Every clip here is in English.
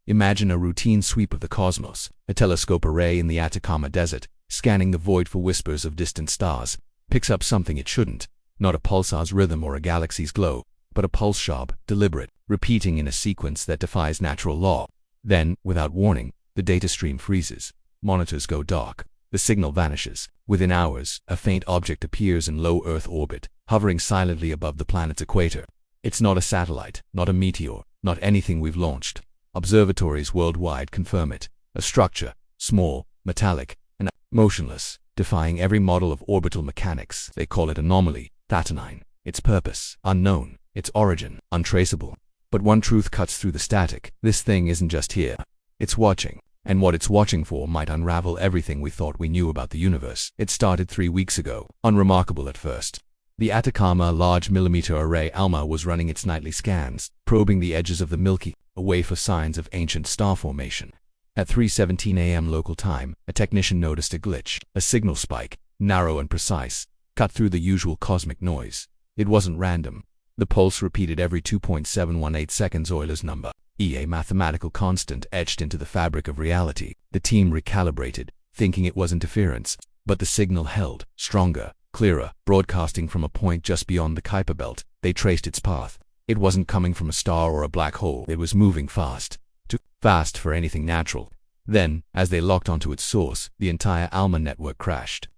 Imagine a routine sweep of the cosmos, a telescope array in the Atacama Desert, scanning the void for whispers of distant stars, picks up something it shouldn't, not a pulsar's rhythm or a galaxy's glow, but a pulse sharp, deliberate, repeating in a sequence that defies natural law. Then, without warning, the data stream freezes. Monitors go dark. The signal vanishes. Within hours, a faint object appears in low Earth orbit, hovering silently above the planet's equator. It's not a satellite, not a meteor, not anything we've launched. Observatories worldwide confirm it. A structure, small, metallic, and motionless, defying every model of orbital mechanics. They call it anomaly, Thatanine. Its purpose, unknown. Its origin, untraceable. But one truth cuts through the static. This thing isn't just here. It's watching. And what it's watching for might unravel everything we thought we knew about the universe. It started 3 weeks ago, unremarkable at first. The Atacama Large Millimeter Array ALMA was running its nightly scans, probing the edges of the Milky Way for signs of ancient star formation. At 3:17 a.m. local time, a technician noticed a glitch, a signal spike, narrow and precise, cut through the usual cosmic noise. It wasn't random. The pulse repeated every 2.718 seconds, Euler's number, a mathematical constant etched into the fabric of reality. The team recalibrated, thinking it was interference, but the signal held, stronger, clearer, broadcasting from a point just beyond the Kuiper belt. They traced its path. It wasn't coming from a star or a black hole. It was moving fast. Too fast for anything natural. Then, as they locked onto its source, the entire ALMA network crashed.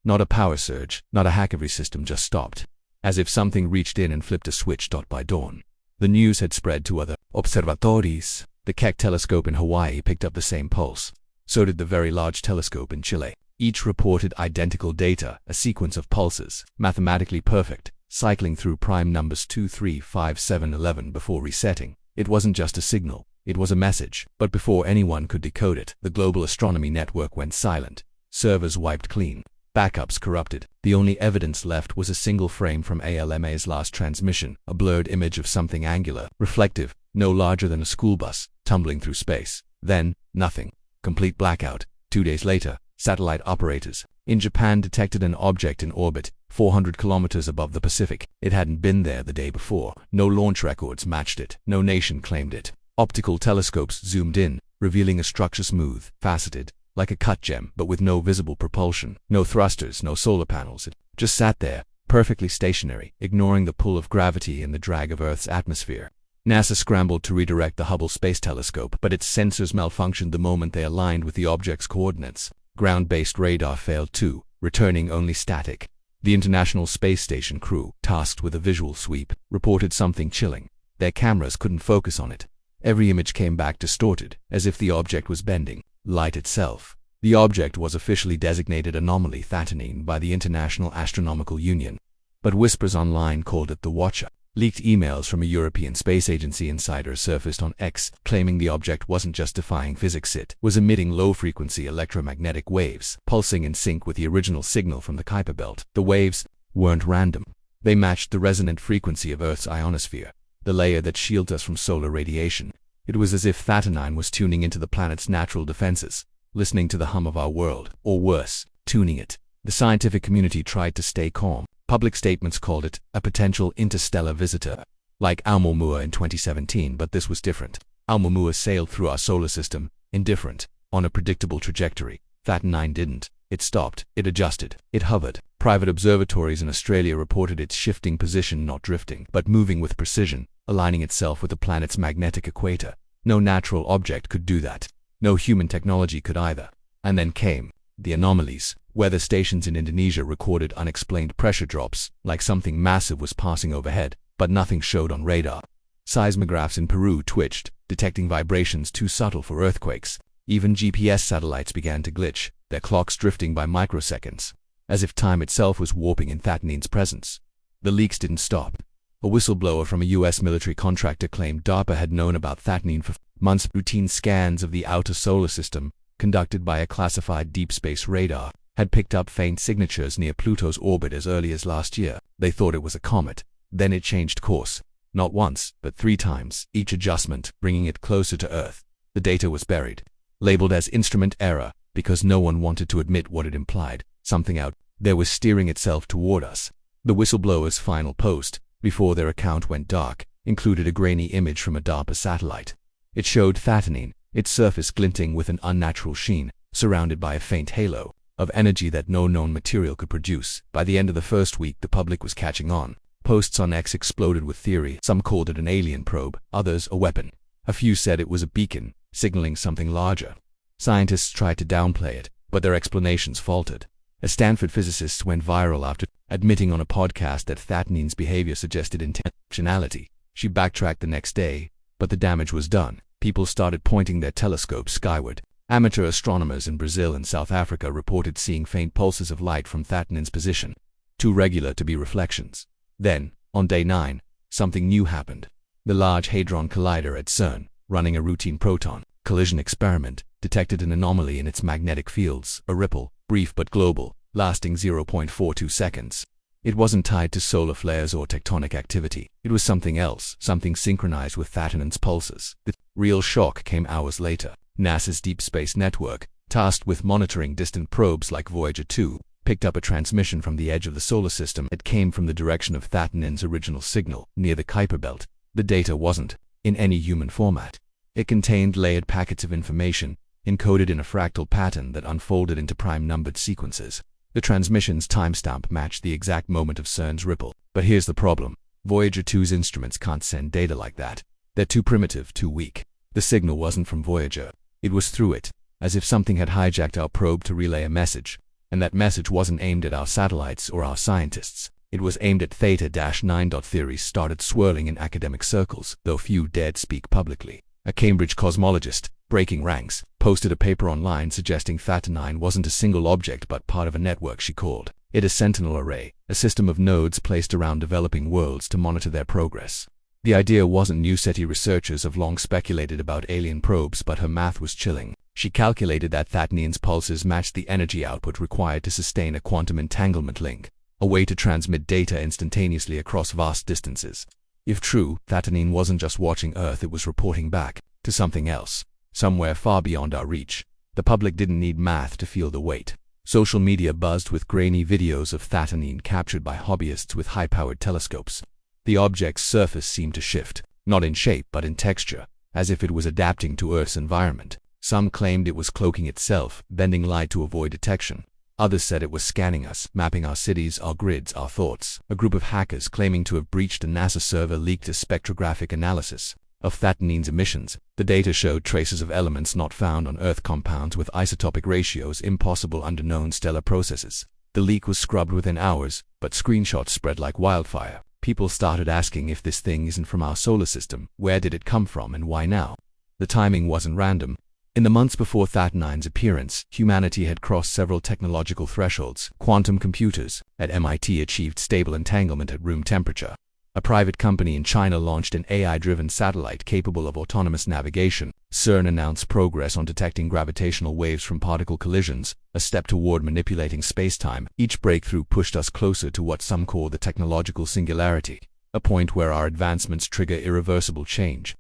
Not a power surge, not a hack, every system just stopped. As if something reached in and flipped a switch. By dawn, the news had spread to other observatories. The Keck telescope in Hawaii picked up the same pulse. So did the Very Large Telescope in Chile. Each reported identical data, a sequence of pulses, mathematically perfect, cycling through prime numbers 2, 3, 5, 7, 11 before resetting. It wasn't just a signal, it was a message. But before anyone could decode it, the global astronomy network went silent. Servers wiped clean. Backups corrupted. The only evidence left was a single frame from ALMA's last transmission, a blurred image of something angular, reflective, no larger than a school bus, tumbling through space. Then, nothing. Complete blackout. 2 days later, satellite operators in Japan detected an object in orbit, 400 kilometers above the Pacific. It hadn't been there the day before. No launch records matched it. No nation claimed it. Optical telescopes zoomed in, revealing a structure smooth, faceted, like a cut gem, but with no visible propulsion. No thrusters, no solar panels. It just sat there, perfectly stationary, ignoring the pull of gravity and the drag of Earth's atmosphere. NASA scrambled to redirect the Hubble Space Telescope, but its sensors malfunctioned the moment they aligned with the object's coordinates. Ground-based radar failed too, returning only static. The International Space Station crew, tasked with a visual sweep, reported something chilling. Their cameras couldn't focus on it. Every image came back distorted, as if the object was bending. Light itself. The object was officially designated anomaly Thatanine by the International Astronomical Union. But whispers online called it the Watcher. Leaked emails from a European Space Agency insider surfaced on X, claiming the object wasn't just defying physics, it was emitting low-frequency electromagnetic waves, pulsing in sync with the original signal from the Kuiper belt. The waves weren't random. They matched the resonant frequency of Earth's ionosphere, the layer that shields us from solar radiation. It was as if Thatanine was tuning into the planet's natural defenses, listening to the hum of our world, or worse, tuning it. The scientific community tried to stay calm. Public statements called it a potential interstellar visitor, like Oumuamua in 2017, but this was different. Oumuamua sailed through our solar system, indifferent, on a predictable trajectory. Thatanine didn't. It stopped. It adjusted. It hovered. Private observatories in Australia reported its shifting position, not drifting, but moving with precision, aligning itself with the planet's magnetic equator. No natural object could do that. No human technology could either. And then came the anomalies. Weather stations in Indonesia recorded unexplained pressure drops, like something massive was passing overhead, but nothing showed on radar. Seismographs in Peru twitched, detecting vibrations too subtle for earthquakes. Even GPS satellites began to glitch, their clocks drifting by microseconds, as if time itself was warping in Thatanine's presence. The leaks didn't stop. A whistleblower from a U.S. military contractor claimed DARPA had known about Thatanine for months. Routine scans of the outer solar system, conducted by a classified deep space radar, had picked up faint signatures near Pluto's orbit as early as last year. They thought it was a comet. Then it changed course. Not once, but 3 times, each adjustment bringing it closer to Earth. The data was buried, labeled as instrument error, because no one wanted to admit what it implied. Something out there was steering itself toward us. The whistleblower's final post, before their account went dark, included a grainy image from a DARPA satellite. It showed Thatanine, its surface glinting with an unnatural sheen, surrounded by a faint halo of energy that no known material could produce. By the end of the first week, the public was catching on. Posts on X exploded with theory. Some called it an alien probe, others a weapon. A few said it was a beacon, signaling something larger. Scientists tried to downplay it, but their explanations faltered. A Stanford physicist went viral after admitting on a podcast that Thatanine's behavior suggested intentionality. She backtracked the next day, but the damage was done. People started pointing their telescopes skyward. Amateur astronomers in Brazil and South Africa reported seeing faint pulses of light from Thatanine's position, too regular to be reflections. Then, on day 9, something new happened. The Large Hadron Collider at CERN, running a routine proton collision experiment, detected an anomaly in its magnetic fields, a ripple, brief but global, lasting 0.42 seconds. It wasn't tied to solar flares or tectonic activity. It was something else, something synchronized with Thatanine's pulses. The real shock came hours later. NASA's Deep Space Network, tasked with monitoring distant probes like Voyager 2, picked up a transmission from the edge of the solar system that came from the direction of Thatanine's original signal, near the Kuiper Belt. The data wasn't in any human format. It contained layered packets of information, encoded in a fractal pattern that unfolded into prime-numbered sequences. The transmission's timestamp matched the exact moment of CERN's ripple. But here's the problem. Voyager 2's instruments can't send data like that. They're too primitive, too weak. The signal wasn't from Voyager. It was through it, as if something had hijacked our probe to relay a message. And that message wasn't aimed at our satellites or our scientists. It was aimed at Theta-9. Theories started swirling in academic circles, though few dared speak publicly. A Cambridge cosmologist, breaking ranks, posted a paper online suggesting Thatanine wasn't a single object but part of a network. She called it a sentinel array, a system of nodes placed around developing worlds to monitor their progress. The idea wasn't new. SETI researchers have long speculated about alien probes, but her math was chilling. She calculated that Thatanine's pulses matched the energy output required to sustain a quantum entanglement link, a way to transmit data instantaneously across vast distances. If true, Thatanine wasn't just watching Earth, it was reporting back to something else, somewhere far beyond our reach. The public didn't need math to feel the weight. Social media buzzed with grainy videos of Thatanine captured by hobbyists with high-powered telescopes. The object's surface seemed to shift, not in shape but in texture, as if it was adapting to Earth's environment. Some claimed it was cloaking itself, bending light to avoid detection. Others said it was scanning us, mapping our cities, our grids, our thoughts. A group of hackers claiming to have breached a NASA server leaked a spectrographic analysis of Thatanine's emissions. The data showed traces of elements not found on Earth, compounds with isotopic ratios impossible under known stellar processes. The leak was scrubbed within hours, but screenshots spread like wildfire. People started asking, if this thing isn't from our solar system, where did it come from and why now? The timing wasn't random. In the months before Thatanine's appearance, humanity had crossed several technological thresholds. Quantum computers at MIT achieved stable entanglement at room temperature. A private company in China launched an AI-driven satellite capable of autonomous navigation. CERN announced progress on detecting gravitational waves from particle collisions, a step toward manipulating space-time. Each breakthrough pushed us closer to what some call the technological singularity, a point where our advancements trigger irreversible change.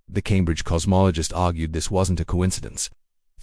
The Cambridge cosmologist argued this wasn't a coincidence.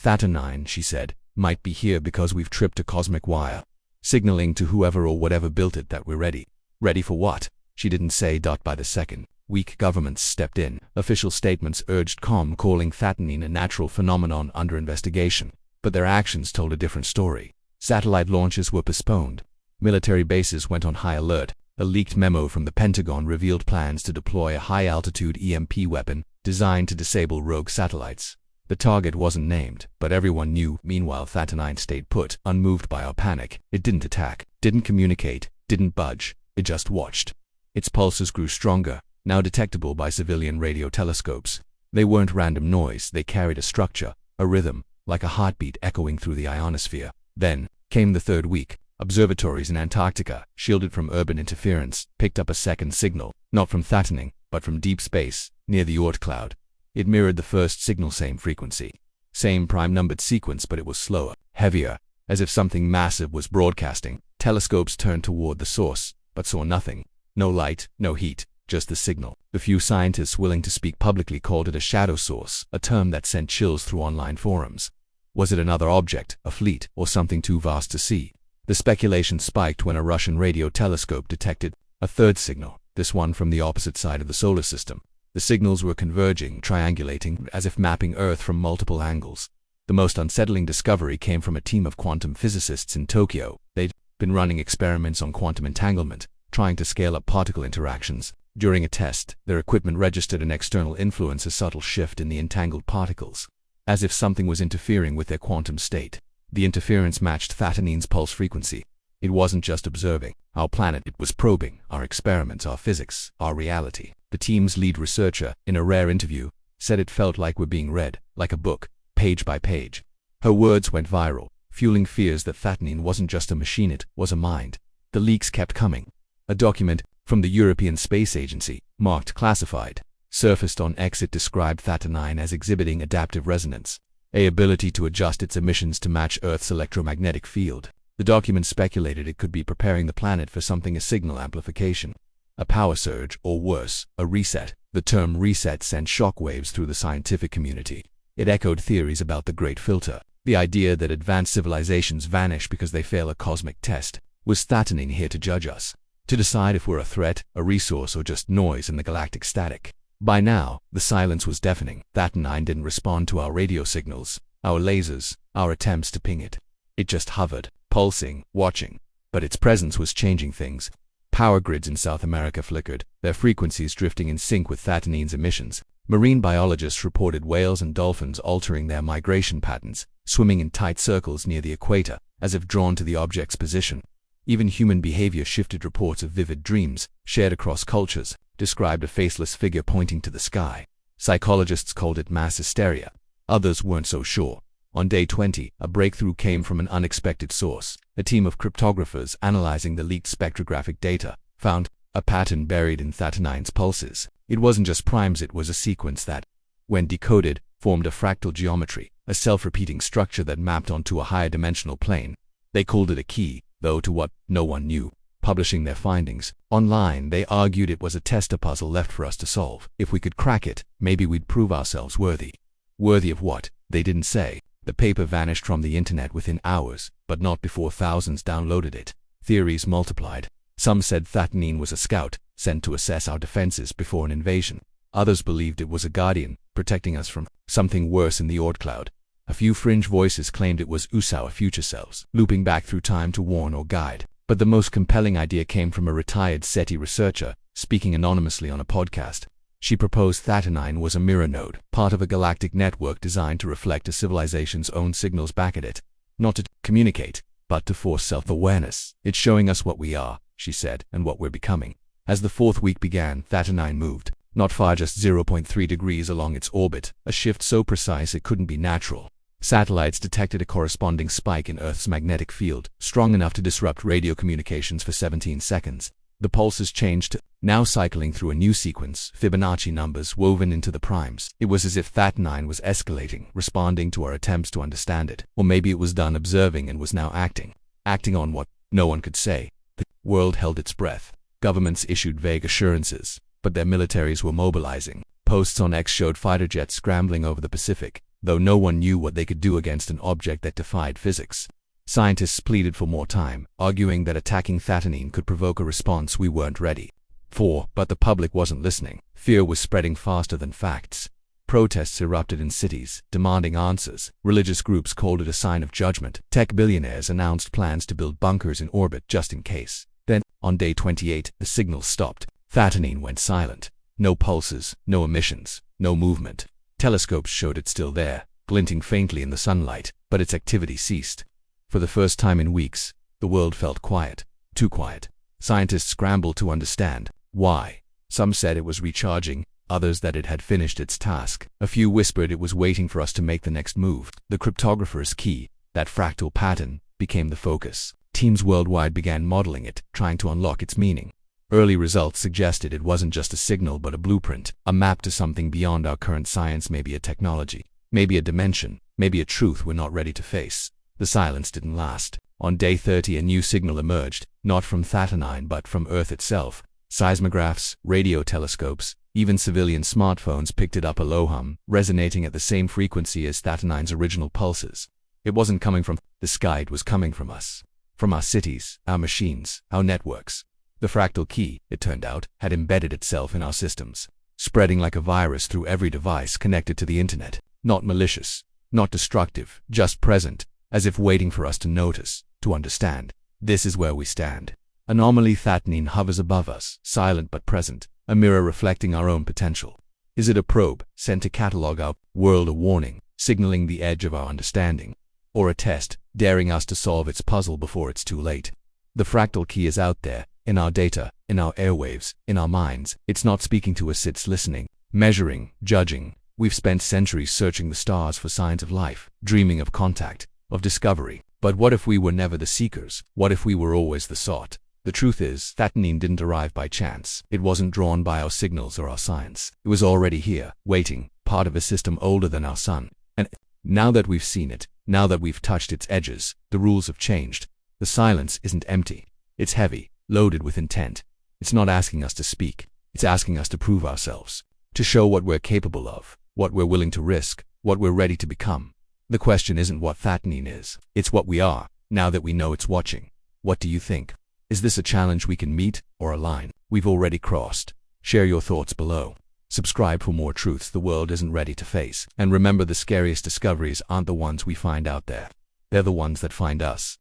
Thatanine, she said, might be here because we've tripped a cosmic wire, signaling to whoever or whatever built it that we're ready. Ready for what? She didn't say. By the second week, governments stepped in. Official statements urged calm, calling Thatanine a natural phenomenon under investigation. But their actions told a different story. Satellite launches were postponed. Military bases went on high alert. A leaked memo from the Pentagon revealed plans to deploy a high-altitude EMP weapon designed to disable rogue satellites. The target wasn't named, but everyone knew. Meanwhile, Thatanine stayed put, unmoved by our panic. It didn't attack, didn't communicate, didn't budge. It just watched. Its pulses grew stronger, now detectable by civilian radio telescopes. They weren't random noise, they carried a structure, a rhythm, like a heartbeat echoing through the ionosphere. Then came the third week. Observatories in Antarctica, shielded from urban interference, picked up a second signal, not from Thatanine, but from deep space, near the Oort cloud. It mirrored the first signal, same frequency, same prime-numbered sequence, but it was slower, heavier, as if something massive was broadcasting. Telescopes turned toward the source, but saw nothing. No light, no heat, just the signal. The few scientists willing to speak publicly called it a shadow source, a term that sent chills through online forums. Was it another object, a fleet, or something too vast to see? The speculation spiked when a Russian radio telescope detected a third signal, this one from the opposite side of the solar system. The signals were converging, triangulating, as if mapping Earth from multiple angles. The most unsettling discovery came from a team of quantum physicists in Tokyo. They'd been running experiments on quantum entanglement, trying to scale up particle interactions. During a test, their equipment registered an external influence, a subtle shift in the entangled particles, as if something was interfering with their quantum state. The interference matched Thatanine's pulse frequency. It wasn't just observing our planet, it was probing our experiments, our physics, our reality. The team's lead researcher, in a rare interview, said it felt like we're being read, like a book, page by page. Her words went viral, fueling fears that Thatanine wasn't just a machine, it was a mind. The leaks kept coming. A document from the European Space Agency, marked classified, surfaced on X. It described Thatanine as exhibiting adaptive resonance, an ability to adjust its emissions to match Earth's electromagnetic field. The document speculated it could be preparing the planet for something: a signal amplification, a power surge, or worse, a reset. The term reset sent shockwaves through the scientific community. It echoed theories about the Great Filter, the idea that advanced civilizations vanish because they fail a cosmic test. Was Thatanine here to judge us? To decide if we're a threat, a resource, or just noise in the galactic static? By now, the silence was deafening. Thatanine didn't respond to our radio signals, our lasers, our attempts to ping it. It just hovered, pulsing, watching. But its presence was changing things. Power grids in South America flickered, their frequencies drifting in sync with Thatanine's emissions. Marine biologists reported whales and dolphins altering their migration patterns, swimming in tight circles near the equator, as if drawn to the object's position. Even human behavior shifted. Reports of vivid dreams, shared across cultures, described a faceless figure pointing to the sky. Psychologists called it mass hysteria. Others weren't so sure. On day 20, a breakthrough came from an unexpected source. A team of cryptographers analyzing the leaked spectrographic data found a pattern buried in Thatanine's pulses. It wasn't just primes, it was a sequence that, when decoded, formed a fractal geometry, a self-repeating structure that mapped onto a higher dimensional plane. They called it a key, though to what, no one knew. Publishing their findings online, they argued it was a test, a puzzle left for us to solve. If we could crack it, maybe we'd prove ourselves worthy. Worthy of what? They didn't say. The paper vanished from the internet within hours, but not before thousands downloaded it. Theories multiplied. Some said Thatanine was a scout, sent to assess our defenses before an invasion. Others believed it was a guardian, protecting us from something worse in the Oort cloud. A few fringe voices claimed it was our future selves, looping back through time to warn or guide. But the most compelling idea came from a retired SETI researcher, speaking anonymously on a podcast. She proposed Thatanine was a mirror node, part of a galactic network designed to reflect a civilization's own signals back at it. Not to communicate, but to force self-awareness. It's showing us what we are, she said, and what we're becoming. As the fourth week began, Thatanine moved. Not far, just 0.3 degrees along its orbit, a shift so precise it couldn't be natural. Satellites detected a corresponding spike in Earth's magnetic field, strong enough to disrupt radio communications for 17 seconds. The pulses changed, now cycling through a new sequence, Fibonacci numbers woven into the primes. It was as if Thatanine was escalating, responding to our attempts to understand it. Or maybe it was done observing and was now acting. Acting on what? No one could say. The world held its breath. Governments issued vague assurances, but their militaries were mobilizing. Posts on X showed fighter jets scrambling over the Pacific, though no one knew what they could do against an object that defied physics. Scientists pleaded for more time, arguing that attacking Thatanine could provoke a response we weren't ready for, but the public wasn't listening. Fear was spreading faster than facts. Protests erupted in cities, demanding answers. Religious groups called it a sign of judgment. Tech billionaires announced plans to build bunkers in orbit just in case. Then, on day 28, the signal stopped. Thatanine went silent. No pulses, no emissions, no movement. Telescopes showed it still there, glinting faintly in the sunlight, but its activity ceased. For the first time in weeks, the world felt quiet. Too quiet. Scientists scrambled to understand why. Some said it was recharging, others that it had finished its task. A few whispered it was waiting for us to make the next move. The cryptographer's key, that fractal pattern, became the focus. Teams worldwide began modeling it, trying to unlock its meaning. Early results suggested it wasn't just a signal but a blueprint, a map to something beyond our current science, maybe a technology, maybe a dimension, maybe a truth we're not ready to face. The silence didn't last. On day 30, a new signal emerged, not from Thatanine but from Earth itself. Seismographs, radio telescopes, even civilian smartphones picked it up, a low hum, resonating at the same frequency as Thatanine's original pulses. It wasn't coming from the sky, it was coming from us. From our cities, our machines, our networks. The fractal key, it turned out, had embedded itself in our systems. spreading like a virus through every device connected to the internet. Not malicious, not destructive, just present, as if waiting for us to notice, to understand. This is where we stand. Anomaly Thatnine hovers above us, silent but present, a mirror reflecting our own potential. Is it a probe, sent to catalog our world, a warning, signaling the edge of our understanding? Or a test, daring us to solve its puzzle before it's too late? The fractal key is out there, in our data, in our airwaves, in our minds. It's not speaking to us, it's listening, measuring, judging. We've spent centuries searching the stars for signs of life, dreaming of contact, of discovery. But what if we were never the seekers? What if we were always the sought? The truth is, Thatnine didn't arrive by chance. It wasn't drawn by our signals or our science. It was already here, waiting, part of a system older than our sun. And now that we've seen it, now that we've touched its edges, the rules have changed. The silence isn't empty. It's heavy, loaded with intent. It's not asking us to speak. It's asking us to prove ourselves, to show what we're capable of, what we're willing to risk, what we're ready to become. The question isn't what Thatnine is. It's what we are, now that we know it's watching. What do you think? Is this a challenge we can meet, or a line we've already crossed? Share your thoughts below. Subscribe for more truths the world isn't ready to face. And remember, the scariest discoveries aren't the ones we find out there. They're the ones that find us.